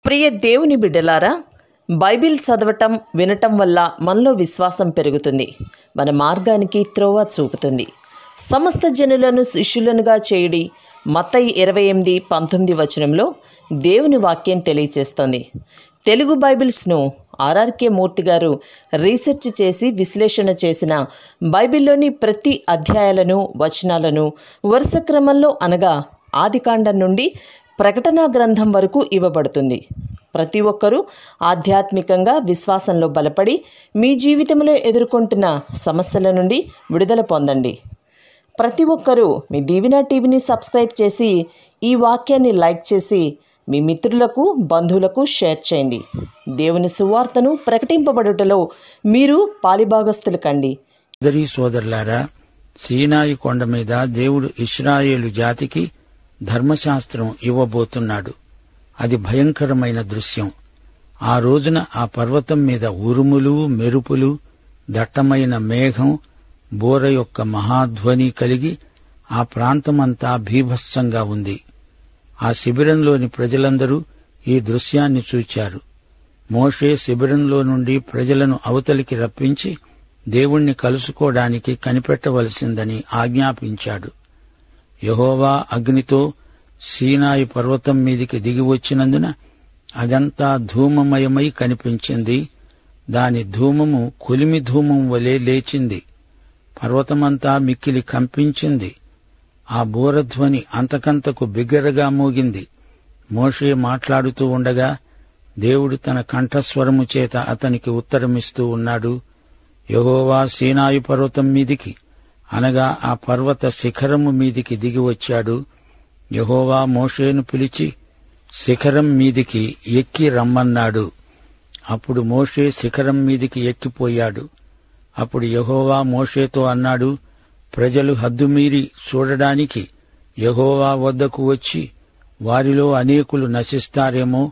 ప్రియ దేవుని బిడ్డలారా, బైబిల్ చదవటం వినటం వల్ల మనలో విశ్వాసం పెరుగుతుంది. మన మార్గానికి త్రోవ చూపుతుంది. సమస్త జనులను శిష్యులనుగా చేయడి మత్తయి 28:19 వచనంలో దేవుని వాక్యం తెలియచేస్తోంది. తెలుగు బైబిల్స్ను ఆర్ఆర్కే మూర్తి గారు రీసెర్చ్ చేసి విశ్లేషణ చేసిన బైబిల్లోని ప్రతి అధ్యాయాలను వచనాలను వరుస క్రమంలో అనగా ఆదికాండం నుండి ప్రకటనా గ్రంథం వరకు ఇవ్వబడుతుంది. ప్రతి ఒక్కరూ ఆధ్యాత్మికంగా విశ్వాసంలో బలపడి మీ జీవితంలో ఎదుర్కొంటున్న సమస్యల నుండి విడుదల పొందండి. ప్రతి ఒక్కరూ మీ దీవెన టీవీని సబ్స్క్రైబ్ చేసి ఈ వాక్యాన్ని లైక్ చేసి మీ మిత్రులకు బంధువులకు షేర్ చేయండి. దేవుని సువార్తను ప్రకటింపబడుటలో మీరు పాలిభాగస్తులు కండి. సోదరులారా, సీనాయి కొండ మీద దేవుడు ఇశ్రాయేలు జాతికి ధర్మశాస్త్రం ఇవ్వబోతున్నాడు. అది భయంకరమైన దృశ్యం. ఆ రోజున ఆ పర్వతం మీద ఉరుములు, మెరుపులు, దట్టమైన మేఘం, బోర యొక్క మహాధ్వని కలిగి ఆ ప్రాంతమంతా భీభత్సంగా ఉంది. ఆ శిబిరంలోని ప్రజలందరూ ఈ దృశ్యాన్ని చూచారు. మోషే శిబిరంలో నుండి ప్రజలను అవతలికి రప్పించి దేవుణ్ణి కలుసుకోవడానికి కనిపెట్టవలసిందని ఆజ్ఞాపించాడు. యెహోవా అగ్నితో సీనాయి పర్వతం మీదికి దిగివచ్చినందున అదంతా ధూమమయమై కనిపించింది. దాని ధూమము కొలిమి ధూమం వలె లేచింది. పర్వతమంతా మిక్కిలి కంపించింది. ఆ బూరధ్వని అంతకంతకు బిగ్గరగా మోగింది. మోషే మాట్లాడుతూ ఉండగా దేవుడు తన కంఠస్వరము చేత అతనికి ఉత్తరమిస్తూ ఉన్నాడు. యెహోవా సీనాయి పర్వతం మీదికి అనగా ఆ పర్వత శిఖరము మీదికి దిగివచ్చాడు. యెహోవా మోషేను పిలిచి శిఖరం మీదికి ఎక్కి రమ్మన్నాడు. అప్పుడు మోషే శిఖరం మీదికి ఎక్కిపోయాడు. అప్పుడు యెహోవా మోషేతో అన్నాడు, ప్రజలు హద్దుమీరి చూడడానికి యెహోవా వద్దకు వచ్చి వారిలో అనేకులు నశిస్తారేమో,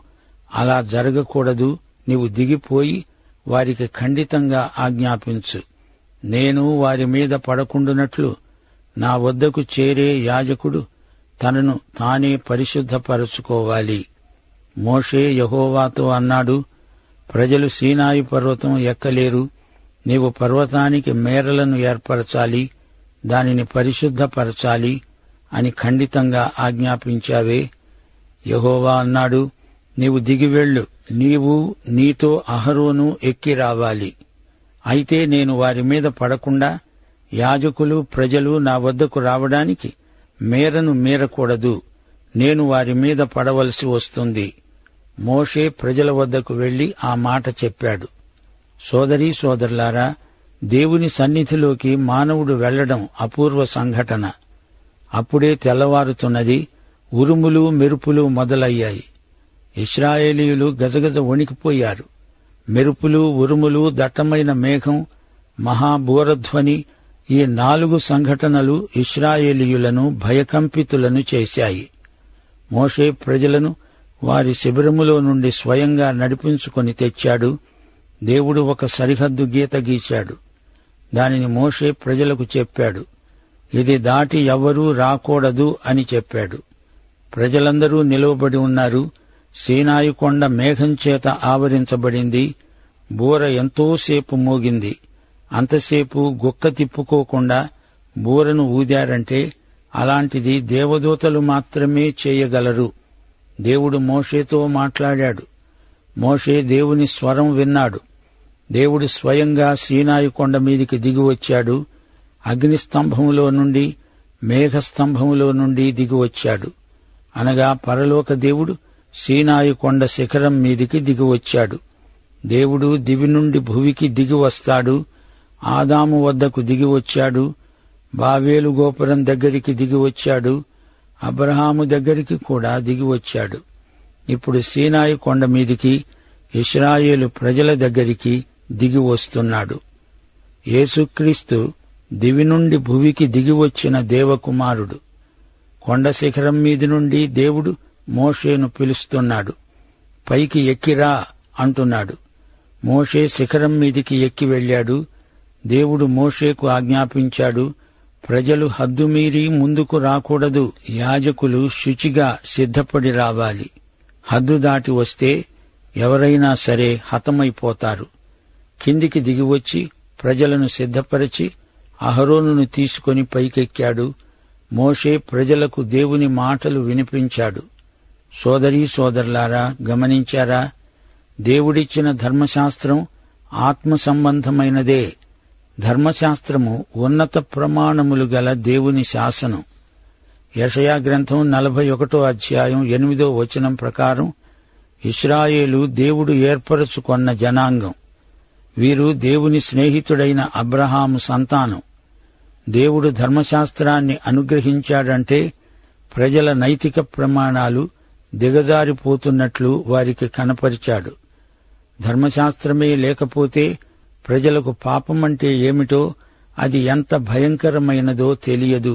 అలా జరగకూడదు. నీవు దిగిపోయి వారికి ఖండితంగా ఆజ్ఞాపించు. నేను వారి మీద పడకుండునట్లు నా వద్దకు చేరే యాజకుడు తనను తానే పరిశుద్ధపరచుకోవాలి. మోషే యెహోవాతో అన్నాడు, ప్రజలు సీనాయి పర్వతం ఎక్కలేరు. నీవు పర్వతానికి మేరలను ఏర్పరచాలి, దానిని పరిశుద్ధపరచాలి అని ఖండితంగా ఆజ్ఞాపించావే. యెహోవా అన్నాడు, నీవు దిగివెళ్ళు, నీవు నీతో అహరోను ఎక్కి రావాలి. అయితే నేను వారి మీద పడకుండా యాజకులు ప్రజలు నా వద్దకు రావడానికి మేరను మీరకూడదు. నేను వారి మీద పడవలసి వస్తుంది. మోషే ప్రజల వద్దకు వెళ్లి ఆ మాట చెప్పాడు. సోదరీ సోదరులారా, దేవుని సన్నిధిలోకి మానవుడు వెళ్లడం అపూర్వ సంఘటన. అప్పుడే తెల్లవారుతున్నది. ఉరుములు మెరుపులు మొదలయ్యాయి. ఇశ్రాయేలీయులు గజగజ వణికిపోయారు. మెరుపులు, ఉరుములు, దట్టమైన మేఘం, మహాబూరధ్వని, ఈ 4 సంఘటనలు ఇశ్రాయేలీయులను భయకంపితులను చేశాయి. మోషే ప్రజలను వారి శిబిరములో నుండి స్వయంగా నడిపించుకొని తెచ్చాడు. దేవుడు ఒక సరిహద్దు గీత గీశాడు. దానిని మోషే ప్రజలకు చెప్పాడు. ఇది దాటి ఎవ్వరూ రాకూడదు అని చెప్పాడు. ప్రజలందరూ నిలువబడి ఉన్నారు. సీనాయి కొండ మేఘం చేత ఆవరించబడింది. బూర ఎంతోసేపు మోగింది. అంతసేపు గుక్క తిప్పుకోకుండా బూరను ఊదారంటే అలాంటిది దేవదూతలు మాత్రమే చేయగలరు. దేవుడు మోషేతో మాట్లాడాడు. మోషే దేవుని స్వరం విన్నాడు. దేవుడు స్వయంగా సీనాయి కొండ మీదికి దిగివచ్చాడు. అగ్నిస్తంభములో నుండి, మేఘస్తంభములో నుండి దిగివచ్చాడు. అనగా పరలోక దేవుడు సీనాయి కొండ శిఖరం మీదికి దిగివచ్చాడు. దేవుడు దివి నుండి భువికి దిగివస్తాడు. ఆదాము వద్దకు దిగివచ్చాడు. బాబేలు గోపురం దగ్గరికి దిగివచ్చాడు. అబ్రహాము దగ్గరికి కూడా దిగివచ్చాడు. ఇప్పుడు సీనాయి కొండ మీదికి ఇశ్రాయేలు ప్రజల దగ్గరికి దిగివస్తున్నాడు. యేసుక్రీస్తు దివి నుండి భువికి దిగివచ్చిన దేవకుమారుడు. కొండ శిఖరం మీది నుండి దేవుడు మోషేను పిలుస్తున్నాడు. పైకి ఎక్కిరా అంటున్నాడు. మోషే శిఖరం మీదికి ఎక్కి వెళ్లాడు. దేవుడు మోషేకు ఆజ్ఞాపించాడు, ప్రజలు హద్దుమీరి ముందుకు రాకూడదు. యాజకులు శుచిగా సిద్ధపడి రావాలి. హద్దు దాటి వస్తే ఎవరైనా సరే హతమైపోతారు. కిందికి దిగివచ్చి ప్రజలను సిద్ధపరిచి అహరోనును తీసుకొని పైకెక్కాడు. మోషే ప్రజలకు దేవుని మాటలు వినిపించాడు. సోదరీ సోదరులారా, గమనించారా? దేవుడిచ్చిన ధర్మశాస్త్రం ఆత్మ సంబంధమైనదే. ధర్మశాస్త్రము ఉన్నత ప్రమాణములు గల దేవుని శాసనం. యెషయా గ్రంథం 41 అధ్యాయం 8వ వచనం ప్రకారం ఇశ్రాయేలు దేవుడు ఏర్పరచుకొన్న జనాంగం. వీరు దేవుని స్నేహితుడైన అబ్రహాము సంతానం. దేవుడు ధర్మశాస్త్రాన్ని అనుగ్రహించాడంటే ప్రజల నైతిక ప్రమాణాలు దిగజారిపోతున్నట్లు వారికి కనపరిచాడు. ధర్మశాస్త్రమే లేకపోతే ప్రజలకు పాపమంటే ఏమిటో, అది ఎంత భయంకరమైనదో తెలియదు.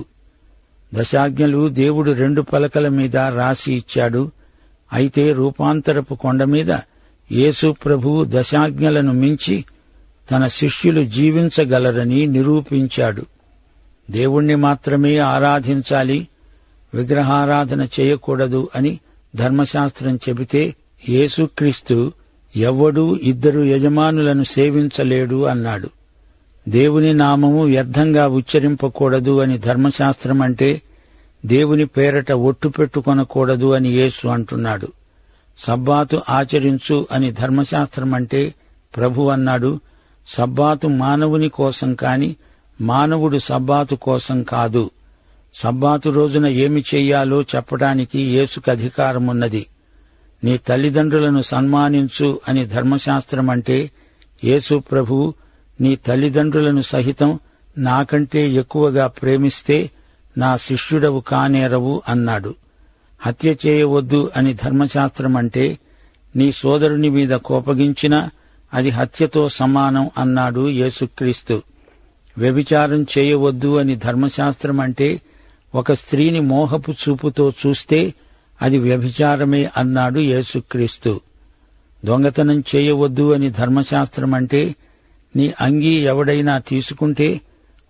దశాజ్ఞలు దేవుడు 2 పలకల మీద రాసి ఇచ్చాడు. అయితే రూపాంతరపు కొండ మీద యేసు ప్రభువు దశాజ్ఞలను మించి తన శిష్యులు జీవించగలరని నిరూపించాడు. దేవుణ్ణి మాత్రమే ఆరాధించాలి, విగ్రహారాధన చేయకూడదు అని ధర్మశాస్త్రం చెబితే యేసుక్రీస్తు ఎవ్వడూ 2 యజమానులను సేవించలేడు అన్నాడు. దేవుని నామము వ్యర్థంగా ఉచ్చరింపకూడదు అని ధర్మశాస్త్రం అంటే దేవుని పేరట ఒట్టు పెట్టుకొనకూడదు అని యేసు అంటున్నాడు. సబ్బాతు ఆచరించు అని ధర్మశాస్త్రం అంటే ప్రభు అన్నాడు. సబ్బాతు మానవుని కోసం కాని మానవుడు సబ్బాతు కోసం కాదు. సబ్బాతు రోజున ఏమి చెయ్యాలో చెప్పడానికి యేసుకు అధికారమున్నది. నీ తల్లిదండ్రులను సన్మానించు అని ధర్మశాస్త్రం అంటే యేసు ప్రభువు నీ తల్లిదండ్రులను సహితం నాకంటే ఎక్కువగా ప్రేమిస్తే నా శిష్యుడవు కానేరవు అన్నాడు. హత్య చేయవద్దు అని ధర్మశాస్త్రం అంటే నీ సోదరుని మీద కోపగించినా అది హత్యతో సమానం అన్నాడు యేసుక్రీస్తు. వ్యభిచారం చేయవద్దు అని ధర్మశాస్త్రం అంటే ఒక స్త్రీని మోహపు చూపుతో చూస్తే అది వ్యభిచారమే అన్నాడు యేసుక్రీస్తు. దొంగతనం చేయవద్దు అని ధర్మశాస్త్రం అంటే నీ అంగీ ఎవడైనా తీసుకుంటే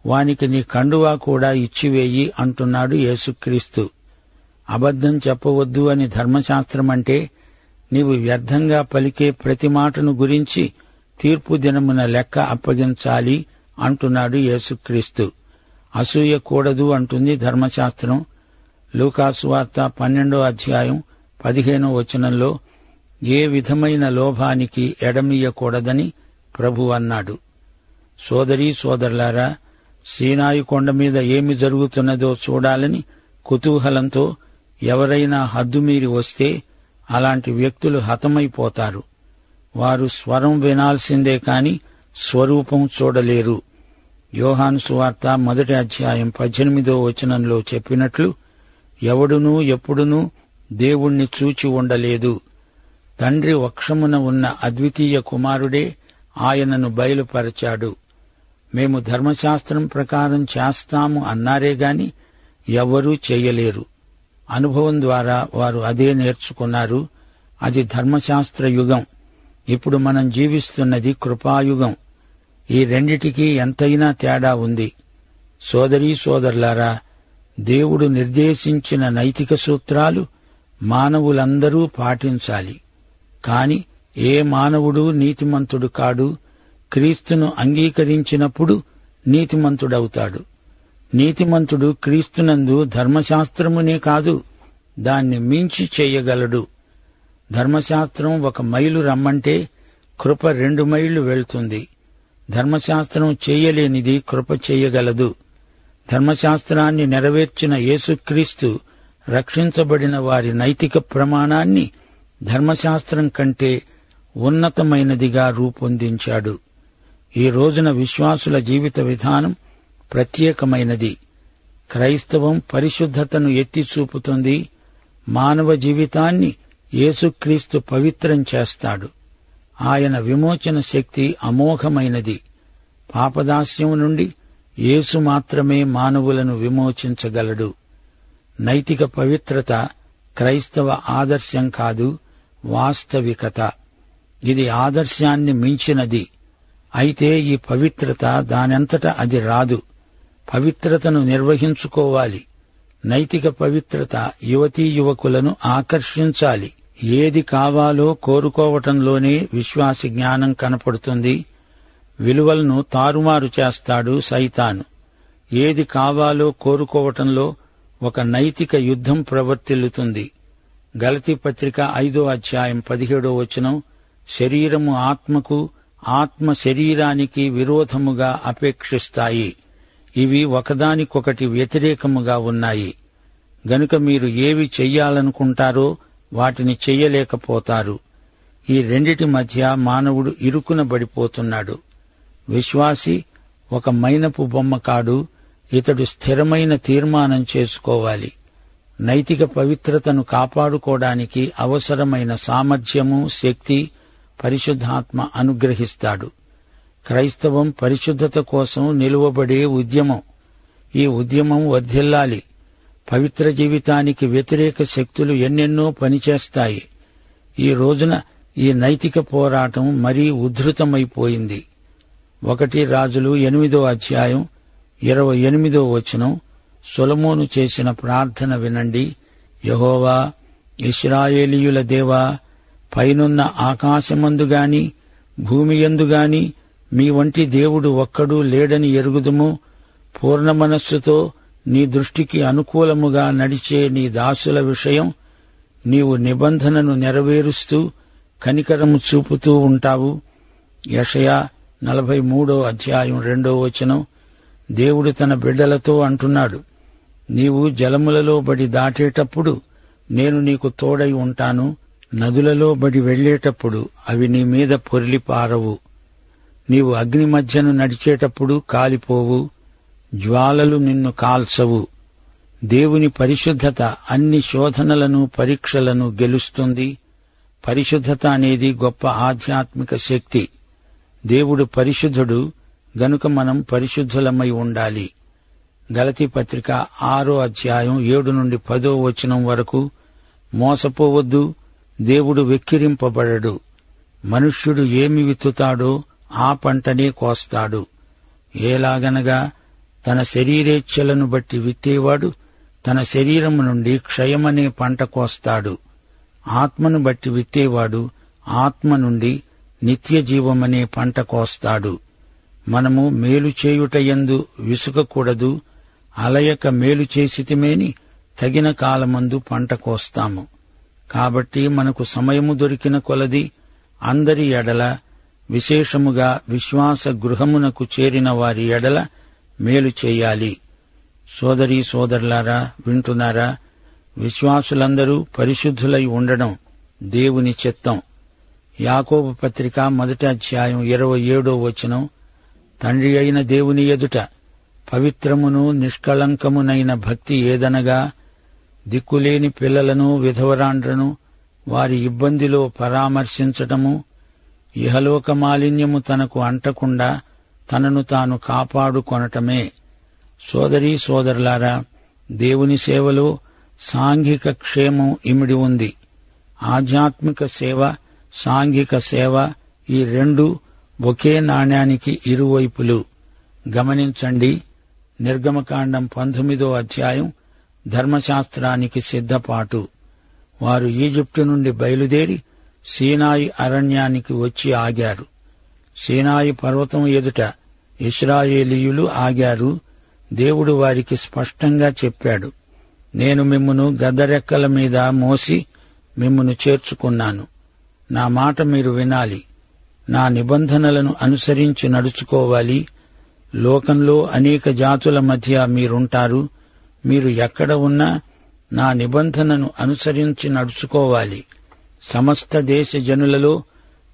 వానికి నీ కండువా కూడా ఇచ్చివేయి అంటున్నాడు యేసుక్రీస్తు. అబద్ధం చెప్పవద్దు అని ధర్మశాస్త్రం అంటే నీవు వ్యర్థంగా పలికే ప్రతి మాటను గురించి తీర్పు దినమున లెక్క అప్పగించాలి అంటున్నాడు యేసుక్రీస్తు. అసూయ కూడదు అంటుంది ధర్మశాస్త్రం. లూకాసు వార్త 12వ అధ్యాయం 15వ వచనంలో ఏ విధమైన లోభానికి ఎడమియ్యకూడదని ప్రభు అన్నాడు. సోదరీ సోదరులారా, సీనాయి కొండ మీద ఏమి జరుగుతున్నదో చూడాలని కుతూహలంతో ఎవరైనా హద్దుమీరి వస్తే అలాంటి వ్యక్తులు హతమైపోతారు. వారు స్వరం వినాల్సిందే కాని స్వరూపం చూడలేరు. యోహాను సువార్త 1వ అధ్యాయం 18వ వచనంలో చెప్పినట్లు ఎవడునూ ఎప్పుడునూ దేవుణ్ణి చూచి ఉండలేదు. తండ్రి వక్షమున ఉన్న అద్వితీయ కుమారుడే ఆయనను బయలుపరచాడు. మేము ధర్మశాస్త్రం ప్రకారం చేస్తాము అన్నారే గాని ఎవ్వరూ చెయ్యలేరు. అనుభవం ద్వారా వారు అదే నేర్చుకున్నారు. అది ధర్మశాస్త్ర యుగం. ఇప్పుడు మనం జీవిస్తున్నది కృపాయుగం. ఈ రెండిటికీ ఎంతైనా తేడా ఉంది. సోదరీ సోదరులారా, దేవుడు నిర్దేశించిన నైతిక సూత్రాలు మానవులందరూ పాటించాలి. కాని ఏ మానవుడు నీతిమంతుడు కాడు. క్రీస్తును అంగీకరించినప్పుడు నీతిమంతుడవుతాడు. నీతిమంతుడు క్రీస్తునందు ధర్మశాస్త్రమునే కాదు, దాన్ని మించి చెయ్యగలడు. ధర్మశాస్త్రం 1 మైలు రమ్మంటే కృప 2 మైళ్లు వెళ్తుంది. ధర్మశాస్త్రం చెయ్యలేనిది కృప చెయ్యగలదు. ధర్మశాస్త్రాన్ని నెరవేర్చిన యేసుక్రీస్తు రక్షించబడిన వారి నైతిక ప్రమాణాన్ని ధర్మశాస్త్రం కంటే ఉన్నతమైనదిగా రూపొందించాడు. ఈ రోజున విశ్వాసుల జీవిత విధానం ప్రత్యేకమైనది. క్రైస్తవం పరిశుద్ధతను ఎత్తి చూపుతుంది. మానవ జీవితాన్ని యేసుక్రీస్తు పవిత్రం చేస్తాడు. ఆయన విమోచన శక్తి అమోఘమైనది. పాపదాస్యం నుండి యేసు మాత్రమే మానవులను విమోచించగలడు. నైతిక పవిత్రత క్రైస్తవ ఆదర్శం కాదు, వాస్తవికత. ఇది ఆదర్శాన్ని మించినది. అయితే ఈ పవిత్రత దానంతట అది రాదు. పవిత్రతను నిర్వహించుకోవాలి. నైతిక పవిత్రత యువతీ యువకులను ఆకర్షించాలి. ఏది కావాలో కోరుకోవటంలోనే విశ్వాసి జ్ఞానం కనపడుతుంది. విలువలను తారుమారు చేస్తాడు సైతాను. ఏది కావాలో కోరుకోవటంలో ఒక నైతిక యుద్ధం ప్రవర్తిల్లుతుంది. గలతీ పత్రిక 5వ అధ్యాయం 17వ వచనం, శరీరము ఆత్మకు, ఆత్మ శరీరానికి విరోధముగా అపేక్షిస్తాయి. ఇవి ఒకదానికొకటి వ్యతిరేకముగా ఉన్నాయి. గనుక మీరు ఏవి చెయ్యాలనుకుంటారో వాటిని చెయ్యలేకపోతారు. ఈ రెండిటి మధ్య మానవుడు ఇరుకునబడిపోతున్నాడు. విశ్వాసి ఒక మైనపు బొమ్మ కాడు. ఇతడు స్థిరమైన తీర్మానం చేసుకోవాలి. నైతిక పవిత్రతను కాపాడుకోవడానికి అవసరమైన సామర్థ్యము, శక్తి పరిశుద్ధాత్మ అనుగ్రహిస్తాడు. క్రైస్తవం పరిశుద్ధత కోసం నిలువబడే ఉద్యమం. ఈ ఉద్యమం వర్ధిల్లాలి. పవిత్ర జీవితానికి వ్యతిరేక శక్తులు ఎన్నెన్నో పనిచేస్తాయి. ఈ రోజున ఈ నైతిక పోరాటం మరీ ఉద్ధృతమైపోయింది. 1 రాజులు 8వ అధ్యాయం 28వ వచనం, సొలొమోను చేసిన ప్రార్థన వినండి. యెహోవా, ఇశ్రాయేలీయుల దేవా, పైనున్న ఆకాశమందుగాని భూమియందుగాని మీ వంటి దేవుడు ఒక్కడూ లేడని ఎరుగుదుము. పూర్ణ మనస్సుతో నీ దృష్టికి అనుకూలముగా నడిచే నీ దాసుల విషయం నీవు నిబంధనను నెరవేరుస్తూ కనికరము చూపుతూ ఉంటావు. యెషయా 43వ అధ్యాయం 2వ వచనం, దేవుడు తన బిడ్డలతో అంటున్నాడు, నీవు జలములలో బడి దాటేటప్పుడు నేను నీకు తోడై ఉంటాను. నదులలో బడి వెళ్లేటప్పుడు అవి నీ మీద పొర్లిపారవు. నీవు అగ్ని మధ్యను నడిచేటప్పుడు కాలిపోవు, జ్వాలలు నిన్ను కాల్చవు. దేవుని పరిశుద్ధత అన్ని శోధనలను, పరీక్షలను గెలుస్తుంది. పరిశుద్ధత అనేది గొప్ప ఆధ్యాత్మిక శక్తి. దేవుడు పరిశుద్ధుడు, గనుక మనం పరిశుద్ధులమై ఉండాలి. గలతీ పత్రిక 6వ అధ్యాయం 7 నుండి 10వ వచనం వరకు, మోసపోవద్దు, దేవుడు వెక్కిరింపబడడు. మనుష్యుడు ఏమి విత్తుతాడో ఆ పంటనే కోస్తాడు. ఏలాగనగా తన శరీరేచ్ఛలను బట్టి విత్తేవాడు తన శరీరము నుండి క్షయమనే పంట కోస్తాడు. ఆత్మను బట్టి విత్తేవాడు ఆత్మ నుండి నిత్య జీవమనే పంట కోస్తాడు. మనము మేలు చేయుటయందు విసుగకూడదు. అలయక మేలు చేసితిమేని తగిన కాలమందు పంట కోస్తాము. కాబట్టి మనకు సమయము దొరికిన కొలది అందరి ఎడల, విశేషముగా విశ్వాస గృహమునకు చేరిన వారి ఎడల మేలు చేయాలి. సోదరీ సోదరులారా, వింటున్నారా? విశ్వాసులందరూ పరిశుద్ధులై ఉండడం దేవుని చిత్తం. యాకోబు పత్రిక 1వ అధ్యాయం 27వ వచనం, తండ్రి అయిన దేవుని ఎదుట పవిత్రమును నిష్కళంకమునైన భక్తి ఏదనగా, దిక్కులేని పిల్లలను, విధవరాండ్రను వారి ఇబ్బందిలో పరామర్శించటము, ఇహలోక మాలిన్యము తనకు అంటకుండా తనను తాను కాపాడుకొనటమే. సోదరీ సోదరులారా, దేవుని సేవలో సాంఘిక క్షేమం ఇమిడి ఉంది. ఆధ్యాత్మిక సేవ, సాంఘిక సేవ, ఈ రెండు ఒకే నాణ్యానికి ఇరువైపులు. గమనించండి, నిర్గమకాండం 19వ అధ్యాయం ధర్మశాస్త్రానికి సిద్ధపాటు. వారు ఈజిప్టు నుండి బయలుదేరి సీనాయి అరణ్యానికి వచ్చి ఆగారు. సీనాయి పర్వతం ఎదుట ఇశ్రాయేలీయులు ఆగారు. దేవుడు వారికి స్పష్టంగా చెప్పాడు, నేను మిమ్మును గద్దరెక్కల మీద మోసి మిమ్మును చేర్చుకున్నాను. నా మాట మీరు వినాలి. నా నిబంధనలను అనుసరించి నడుచుకోవాలి. లోకంలో అనేక జాతుల మధ్య మీరుంటారు. మీరు ఎక్కడ ఉన్నా నా నిబంధనను అనుసరించి నడుచుకోవాలి. సమస్త దేశ జనులలో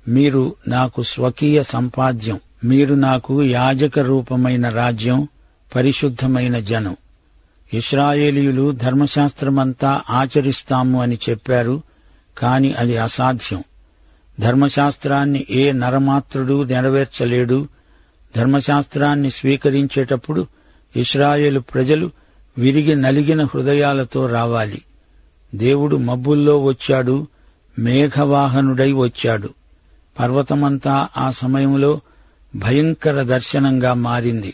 మీరు నాకు స్వకీయ సంపాద్యం. మీరు నాకు యాజక రూపమైన రాజ్యం, పరిశుద్ధమైన జనం. ఇశ్రాయేలీయులు ధర్మశాస్త్రమంతా ఆచరిస్తాము అని చెప్పారు, కాని అది అసాధ్యం. ధర్మశాస్త్రాన్ని ఏ నరమాత్రుడు నెరవేర్చలేడు. ధర్మశాస్త్రాన్ని స్వీకరించేటప్పుడు ఇశ్రాయేలు ప్రజలు విరిగి నలిగిన హృదయాలతో రావాలి. దేవుడు మబ్బుల్లో వచ్చాడు, మేఘవాహనుడై వచ్చాడు. పర్వతమంతా ఆ సమయంలో భయంకర దర్శనంగా మారింది.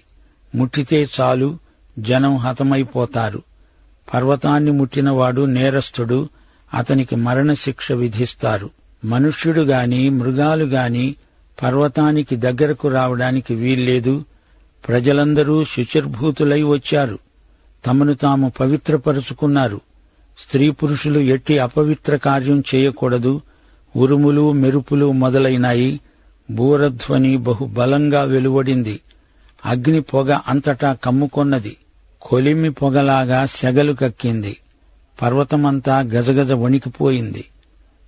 ముట్టితే చాలు, జనం హతమైపోతారు. పర్వతాన్ని ముట్టినవాడు నేరస్తుడు, అతనికి మరణశిక్ష విధిస్తారు. మనుష్యుడు గాని మృగాలు గాని పర్వతానికి దగ్గరకు రావడానికి వీల్లేదు. ప్రజలందరూ శుచిర్భూతులై వచ్చారు, తమను తాము పవిత్రపరుచుకున్నారు. స్త్రీ పురుషులు ఎట్టి అపవిత్ర కార్యం చేయకూడదు. ఉరుములు మెరుపులు మొదలైనాయి. బూరధ్వని బహుబలంగా వెలువడింది. అగ్ని పొగ అంతటా కమ్ముకొన్నది. కొలిమి పొగలాగా సెగలు కక్కింది. పర్వతమంతా గజగజ వణికిపోయింది.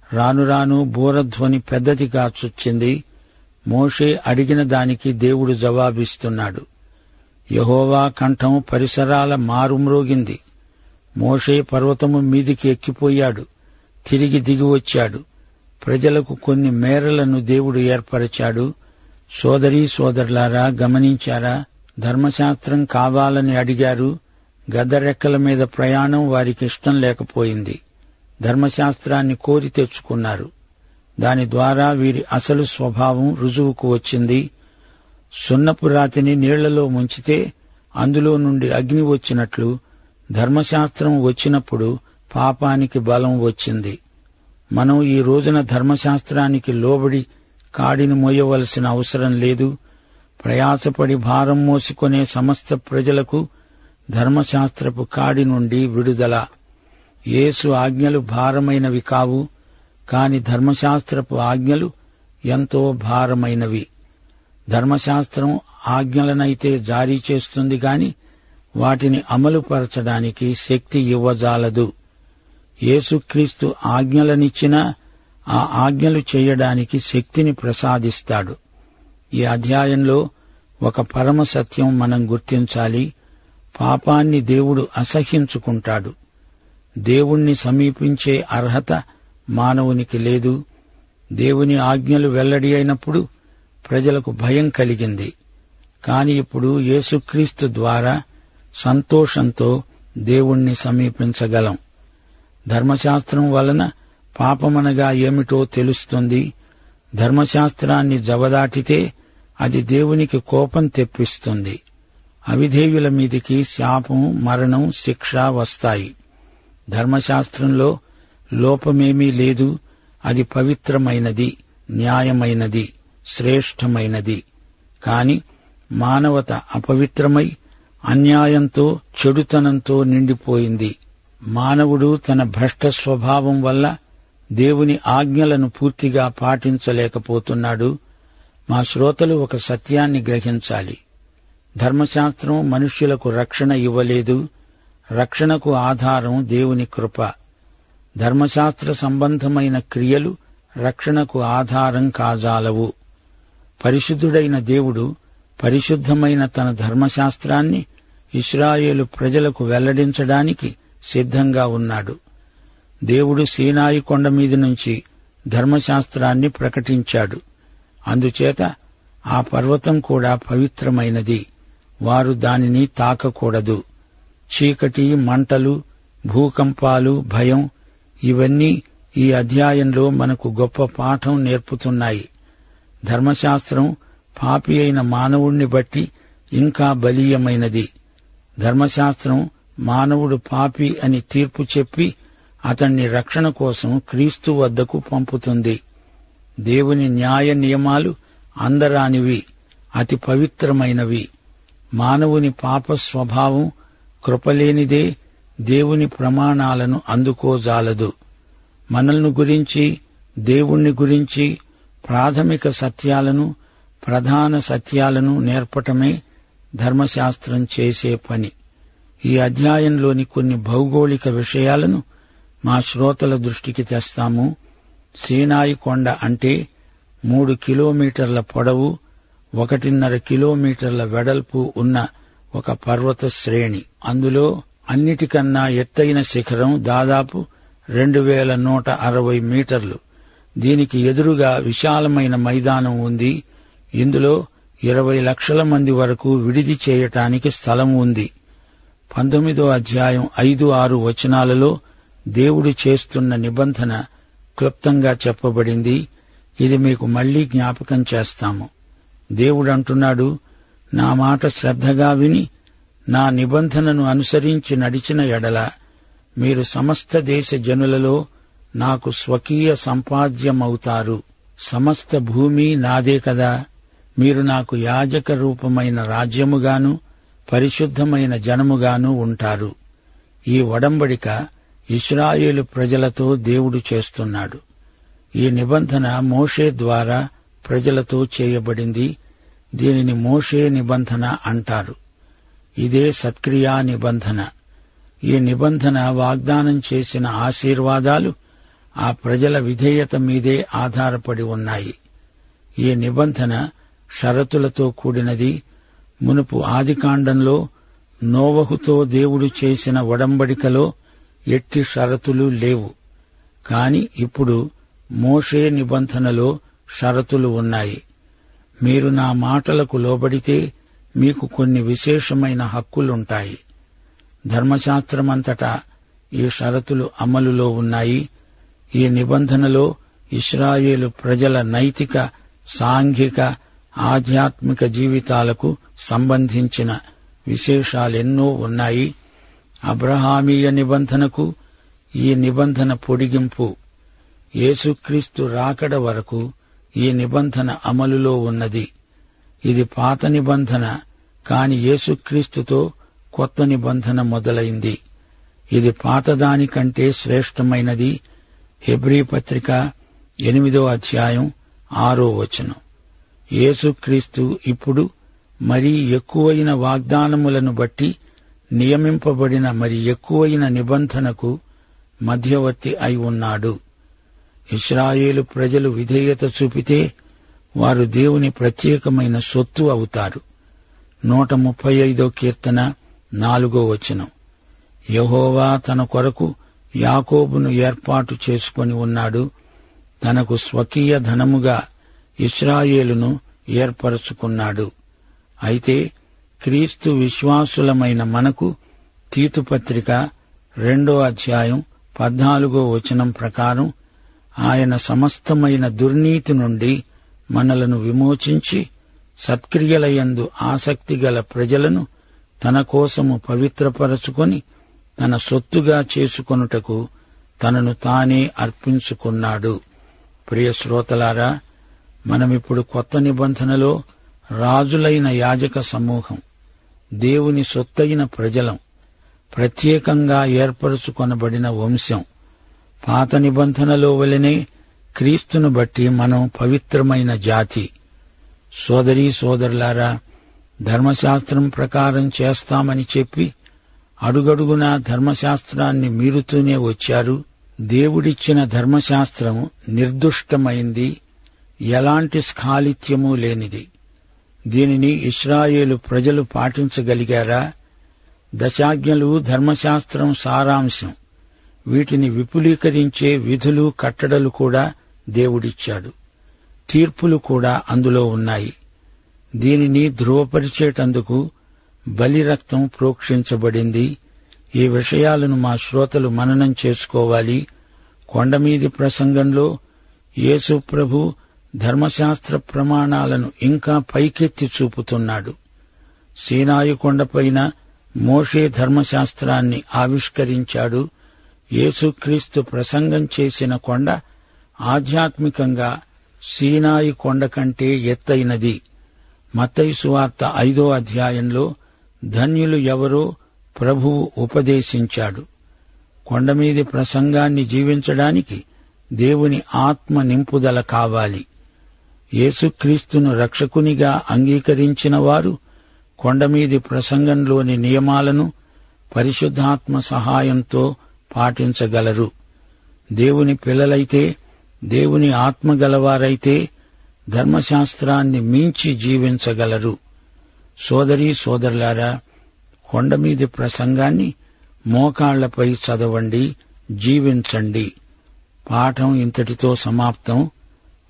రానురాను బూరధ్వని పెద్దదిగా చుచ్చింది. మోషే అడిగిన దానికి దేవుడు జవాబిస్తున్నాడు. యెహోవా కంఠం పరిసరాల మారుమ్రోగింది. మోషే పర్వతము మీదికి ఎక్కిపోయాడు, తిరిగి దిగివచ్చాడు. ప్రజలకు కొన్ని మేరలను దేవుడు ఏర్పరిచాడు. సోదరీ సోదరులారా, గమనించారా? ధర్మశాస్త్రం కావాలని అడిగారు. గద్దరెక్కల మీద ప్రయాణం వారికిష్టం లేకపోయింది. ధర్మశాస్త్రాన్ని కోరి తెచ్చుకున్నారు. దాని ద్వారా వీరి అసలు స్వభావం రుజువుకు వచ్చింది. సున్నపు రాతిని నీళ్లలో ముంచితే అందులో నుండి అగ్ని వచ్చినట్లు ధర్మశాస్త్రం వచ్చినప్పుడు పాపానికి బలం వచ్చింది. మనం ఈ రోజున ధర్మశాస్త్రానికి లోబడి కాడిని మోయవలసిన అవసరం లేదు. ప్రయాసపడి భారం మోసుకునే సమస్త ప్రజలకు ధర్మశాస్త్రపు కాడి నుండి విడుదల. యేసు ఆజ్ఞలు భారమైనవి కావు, కాని ధర్మశాస్త్రపు ఆజ్ఞలు ఎంతో భారమైనవి. ధర్మశాస్త్రం ఆజ్ఞలనైతే జారీ చేస్తుంది గాని వాటిని అమలుపరచడానికి శక్తి ఇవ్వజాలదు. యేసుక్రీస్తు ఆజ్ఞలనిచ్చినా ఆ ఆజ్ఞలు చేయడానికి శక్తిని ప్రసాదిస్తాడు. ఈ అధ్యాయంలో ఒక పరమ సత్యం మనం గుర్తించాలి. పాపాన్ని దేవుడు అసహ్యించుకుంటాడు. దేవుణ్ణి సమీపించే అర్హత మానవునికి లేదు. దేవుని ఆజ్ఞలు వెల్లడి అయినప్పుడు ప్రజలకు భయం కలిగింది. కాని ఇప్పుడు యేసుక్రీస్తు ద్వారా సంతోషంతో దేవుణ్ణి సమీపించగలం. ధర్మశాస్త్రం వలన పాపమనగా ఏమిటో తెలుస్తుంది. ధర్మశాస్త్రాన్ని జవదాటితే అది దేవునికి కోపం తెప్పిస్తుంది. అవిధేయుల మీదికి శాపం, మరణం, శిక్ష వస్తాయి. ధర్మశాస్త్రంలో లోపమేమీ లేదు. అది పవిత్రమైనది, న్యాయమైనది, శ్రేష్టమైనది. కాని మానవత అపవిత్రమై అన్యాయంతో, చెడుతనంతో నిండిపోయింది. మానవుడు తన భ్రష్ట స్వభావం వల్ల దేవుని ఆజ్ఞలను పూర్తిగా పాటించలేకపోతున్నాడు. మా శ్రోతలు ఒక సత్యాన్ని గ్రహించాలి. ధర్మశాస్త్రం మనుష్యులకు రక్షణ ఇవ్వలేదు. రక్షణకు ఆధారం దేవుని కృప. ధర్మశాస్త్ర సంబంధమైన క్రియలు రక్షణకు ఆధారం కాజాలవు. పరిశుద్ధుడైన దేవుడు పరిశుద్ధమైన తన ధర్మశాస్త్రాన్ని ఇశ్రాయేలు ప్రజలకు వెల్లడించడానికి సిద్ధంగా ఉన్నాడు. దేవుడు సీనాయి కొండ మీద నుంచి ధర్మశాస్త్రాన్ని ప్రకటించాడు. అందుచేత ఆ పర్వతం కూడా పవిత్రమైనది. వారు దానిని తాకకూడదు. చీకటి, మంటలు, భూకంపాలు, భయం ఇవన్నీ ఈ అధ్యాయంలో మనకు గొప్ప పాఠం నేర్పుతున్నాయి. ధర్మశాస్త్రం పాపి అయిన మానవుణ్ణి బట్టి ఇంకా బలీయమైనది. ధర్మశాస్త్రం మానవుడు పాపి అని తీర్పు చెప్పి అతణ్ణి రక్షణ కోసం క్రీస్తు వద్దకు పంపుతుంది. దేవుని న్యాయ నియమాలు అందరానివి, అతి పవిత్రమైనవి. మానవుని పాప స్వభావం కృపలేనిదే దేవుని ప్రమాణాలను అందుకోజాలదు. మనల్ని గురించి, దేవుణ్ణి గురించి ప్రాథమిక సత్యాలను, ప్రధాన సత్యాలను నేర్పటమే ధర్మశాస్త్రం చేసే పని. ఈ అధ్యాయంలోని కొన్ని భౌగోళిక విషయాలను మా శ్రోతల దృష్టికి తెస్తాము. సీనాయి కొండ అంటే 3 కిలోమీటర్ల పొడవు, 1.5 కిలోమీటర్ల వెడల్పు ఉన్న ఒక పర్వత శ్రేణి. అందులో అన్నిటికన్నా ఎత్తైన శిఖరం దాదాపు 2160 మీటర్లు. దీనికి ఎదురుగా విశాలమైన మైదానం ఉంది. ఇందులో 20 లక్షల మంది వరకు విడిది చేయటానికి స్థలం ఉంది. 19వ అధ్యాయం 5-6 వచనాలలో దేవుడు చేస్తున్న నిబంధన క్లుప్తంగా చెప్పబడింది. ఇది మీకు మళ్లీ జ్ఞాపకం చేస్తాము. దేవుడంటున్నాడు, నా మాట శ్రద్ధగా విని నా నిబంధనను అనుసరించి నడిచిన ఎడల మీరు సమస్త దేశ జనులలో నాకు స్వకీయ సంపాద్యమవుతారు. సమస్త భూమి నాదే కదా. మీరు నాకు యాజక రూపమైన రాజ్యముగాను పరిశుద్ధమైన జనముగాను ఉంటారు. ఈ ఒడంబడిక ఇశ్రాయేలు ప్రజలతో దేవుడు చేస్తున్నాడు. ఈ నిబంధన మోషే ద్వారా ప్రజలతో చేయబడింది. దీనిని మోషే నిబంధన అంటారు. ఇదే సత్క్రియా నిబంధన. ఈ నిబంధన వాగ్దానం చేసిన ఆశీర్వాదాలు ఆ ప్రజల విధేయత మీదే ఆధారపడి ఉన్నాయి. ఈ నిబంధన షరతులతో కూడినది. మునుపు ఆదికాండంలో నోవహుతో దేవుడు చేసిన ఒడంబడికలో ఎట్టి షరతులు లేవు. కాని ఇప్పుడు మోషే నిబంధనలో షరతులు ఉన్నాయి. మీరు నా మాటలకు లోబడితే మీకు కొన్ని విశేషమైన హక్కులుంటాయి. ధర్మశాస్త్రమంతటా ఈ షరతులు అమలులో ఉన్నాయి. ఈ నిబంధనలో ఇశ్రాయేలు ప్రజల నైతిక, సాంఘిక, ఆధ్యాత్మిక జీవితాలకు సంబంధించిన విశేషాలెన్నో ఉన్నాయి. అబ్రహామీయ నిబంధనకు ఈ నిబంధన పొడిగింపు. యేసుక్రీస్తు రాకడ వరకు ఈ నిబంధన అమలులో ఉన్నది. ఇది పాత నిబంధన, కాని యేసుక్రీస్తుతో కొత్త నిబంధన మొదలైంది. ఇది పాతదానికంటే శ్రేష్టమైనది. హెబ్రీ పత్రిక 8వ అధ్యాయం 6వ వచనం. యేసుక్రీస్తు ఇప్పుడు మరీ ఎక్కువైన వాగ్దానములను బట్టి నియమింపబడిన మరి ఎక్కువైన నిబంధనకు మధ్యవర్తి అయి ఉన్నాడు. ఇశ్రాయేలు ప్రజలు విధేయత చూపితే వారు దేవుని ప్రత్యేకమైన సొత్తు అవుతారు. 135వ కీర్తన 4వ వచనం. యెహోవా తన కొరకు యాకోబును ఏర్పాటు చేసుకొని ఉన్నాడు. తనకు స్వకీయ ధనముగా ఇశ్రాయేలును ఏర్పరచుకున్నాడు. అయితే క్రీస్తు విశ్వాసులమైన మనకు తీతు పత్రిక 2వ అధ్యాయం 14వ వచనం ప్రకారం ఆయన సమస్తమైన దుర్నీతి నుండి మనలను విమోచించి సత్క్రియలయందు ఆసక్తిగల ప్రజలను తన కోసము పవిత్రపరచుకొని తన సొత్తుగా చేసుకొనుటకు తనను తానే అర్పించుకున్నాడు. ప్రియ శ్రోతలారా, మనమిప్పుడు కొత్త నిబంధనలో రాజులైన యాజక సమూహం, దేవుని సొత్తైన ప్రజలం, ప్రత్యేకంగా ఏర్పరచుకొనబడిన వంశం. పాత నిబంధనలో వలెనే క్రీస్తును బట్టి మనం పవిత్రమైన జాతి. సోదరీ సోదరులారా, ధర్మశాస్త్రం ప్రకారం చేస్తామని చెప్పి అడుగడుగునా ధర్మశాస్త్రాన్ని మీరుతూనే వచ్చారు. దేవుడిచ్చిన ధర్మశాస్త్రం నిర్దుష్టమైంది, ఎలాంటి స్ఖాళిత్యమూ లేనిది. దీనిని ఇశ్రాయేలు ప్రజలు పాటించగలిగారా? దశాజ్ఞలు ధర్మశాస్త్రం సారాంశం. వీటిని విపులీకరించే విధులు, కట్టడలు కూడా దేవుడిచ్చాడు. తీర్పులు కూడా అందులో ఉన్నాయి. దీనిని ధృవపరిచేటందుకు బలిరక్తం ప్రోక్షించబడింది. ఈ విషయాలను మా శ్రోతలు మననం చేసుకోవాలి. కొండమీది ప్రసంగంలో యేసు ప్రభు ధర్మశాస్త్ర ప్రమాణాలను ఇంకా పైకెత్తి చూపుతున్నాడు. సీనాయి కొండపైన మోషే ధర్మశాస్త్రాన్ని ఆవిష్కరించాడు. యేసుక్రీస్తు ప్రసంగం చేసిన కొండ ఆధ్యాత్మికంగా సీనాయి కొండ కంటే ఎత్తైనది. మత్తయి సువార్త 5వ అధ్యాయంలో ధన్యులు ఎవరో ప్రభువు ఉపదేశించాడు. కొండమీది ప్రసంగాన్ని జీవించడానికి దేవుని ఆత్మ నింపుదల కావాలి. యేసుక్రీస్తును రక్షకునిగా అంగీకరించిన వారు కొండమీది ప్రసంగంలోని నియమాలను పరిశుద్ధాత్మ సహాయంతో పాటించగలరు. దేవుని పిల్లలైతే, దేవుని ఆత్మ గలవారైతే ధర్మశాస్త్రాన్ని మించి జీవించగలరు. సోదరీ సోదరులారా, కొండమీది ప్రసంగాన్ని మోకాళ్లపై చదవండి, జీవించండి. పాఠం ఇంతటితో సమాప్తం.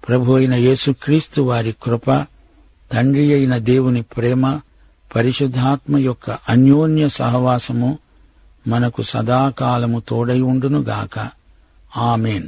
ప్రభు అయిన యేసుక్రీస్తు వారి కృప, తండ్రి అయిన దేవుని ప్రేమ, పరిశుద్ధాత్మ యొక్క అన్యోన్య సహవాసము మనకు సదాకాలము తోడై ఉండునుగాక. ఆమేన్.